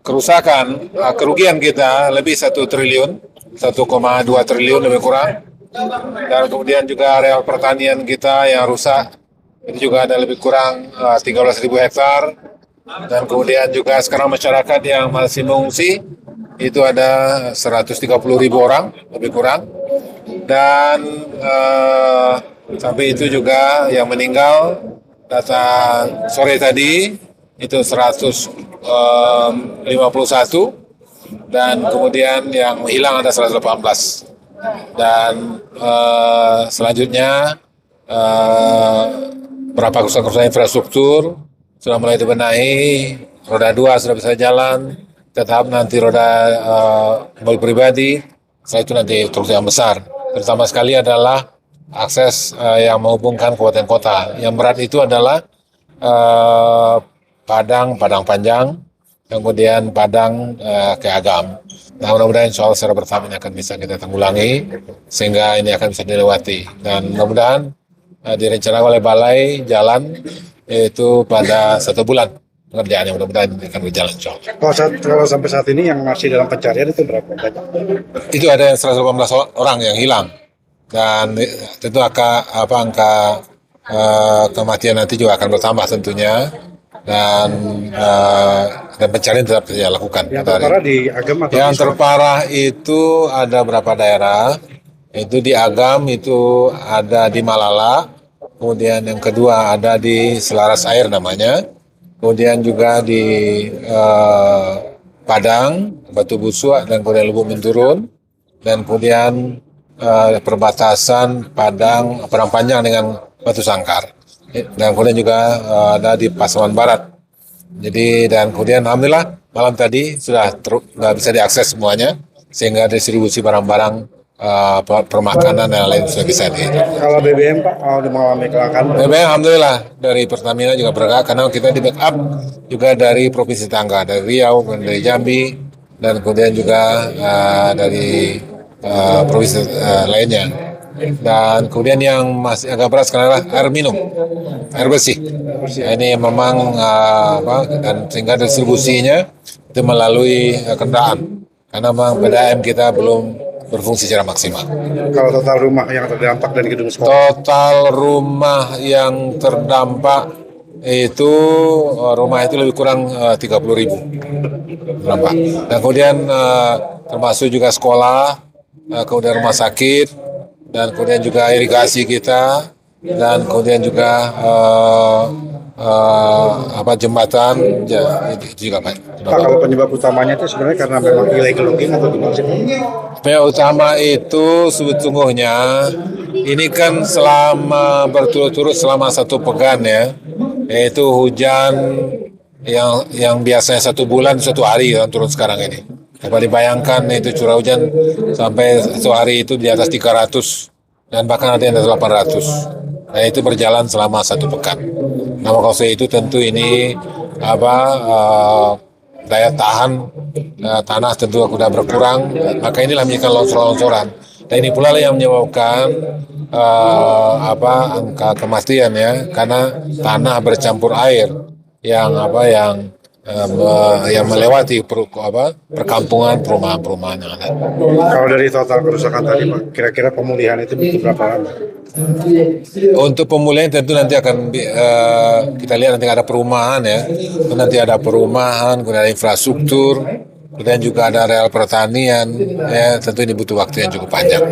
kerusakan, kerugian kita lebih 1 triliun, 1,2 triliun lebih kurang. Dan kemudian juga areal pertanian kita yang rusak, itu juga ada lebih kurang 13.000 hektar. Dan kemudian juga sekarang masyarakat yang masih mengungsi, itu ada 130.000 orang lebih kurang. Dan sampai itu juga yang meninggal, data sore tadi itu 151, dan kemudian yang hilang ada 118. Dan selanjutnya berapa kerusakan infrastruktur sudah mulai dibenahi, roda 2 sudah bisa jalan, tetap nanti roda mobil pribadi, setelah itu nanti truk yang besar. Terutama sekali adalah akses yang menghubungkan kabupaten kota. Yang berat itu adalah Padang Panjang, kemudian Padang ke Agam. Nah, mudah-mudahan insya Allah secara bertahap ini akan bisa kita tanggulangi sehingga ini akan bisa dilewati. Dan mudah-mudahan direncanakan oleh Balai Jalan yaitu pada 1 bulan pengerjaannya, mudah-mudahan akan berjalan insya Allah. Kalau sampai saat ini yang masih dalam pencarian itu berapa banyak? Itu ada 118 orang yang hilang, dan tentu angka kematian nanti juga akan bertambah tentunya, dan pencarian tetap saya lakukan. Yang terparah di Agam atau yang terparah itu ada berapa daerah? Itu di Agam, itu ada di Malala, kemudian yang kedua ada di Selaras Air namanya, kemudian juga di Padang, Batu Busuk, dan kemudian Lubuk Menturun, dan kemudian perbatasan Padang Panjang dengan Batu Sangkar, dan kemudian juga ada di Pasaman Barat. Jadi, dan kemudian alhamdulillah malam tadi sudah bisa diakses semuanya, sehingga distribusi barang-barang permakanan dan lain sudah bisa di. Kalau BBM Pak, mau mengalami kelangkaan? BBM alhamdulillah dari Pertamina juga bergerak, karena kita di backup juga dari provinsi tetangga, dari Riau, dari Jambi, dan kemudian juga dari provinsi lainnya. Dan kemudian yang masih agak berat sekarang adalah air minum, air bersih. Ini memang dan sehingga distribusinya itu melalui kendaraan, karena memang PDAM kita belum berfungsi secara maksimal. Kalau total rumah yang terdampak dan gedung sekolah? Total rumah yang terdampak itu lebih kurang 30.000 terdampak. Dan kemudian termasuk juga sekolah, kemudian rumah sakit, dan kemudian juga irigasi kita, dan kemudian juga jembatan itu juga Pak. Pak, kalau penyebab utamanya itu sebenarnya karena memang illegal logging atau gimana sih? Penyebab utama itu sebetulnya ini kan selama berturut-turut selama 1 pekan ya, yaitu hujan yang biasanya 1 bulan 1 hari yang turun sekarang ini. Dapat dibayangkan itu curah hujan sampai 1 hari itu di atas 300 dan bahkan ada yang 800. Nah, itu berjalan selama 1 pekan. Nah, maka itu tentu ini daya tahan tanah tentu sudah berkurang, maka inilah menyebabkan longsor-longsoran. Dan ini pula yang menyebabkan angka kematian ya, karena tanah bercampur air yang melewati perkampungan, perumahan-perumahan yang ada. Kalau dari total kerusakan tadi Pak, kira-kira pemulihan itu butuh berapa lama? Untuk pemulihan tentu nanti akan kita lihat, nanti ada perumahan ya, nanti ada perumahan, kemudian ada infrastruktur, kemudian juga ada areal pertanian ya, tentu ini butuh waktu yang cukup panjang.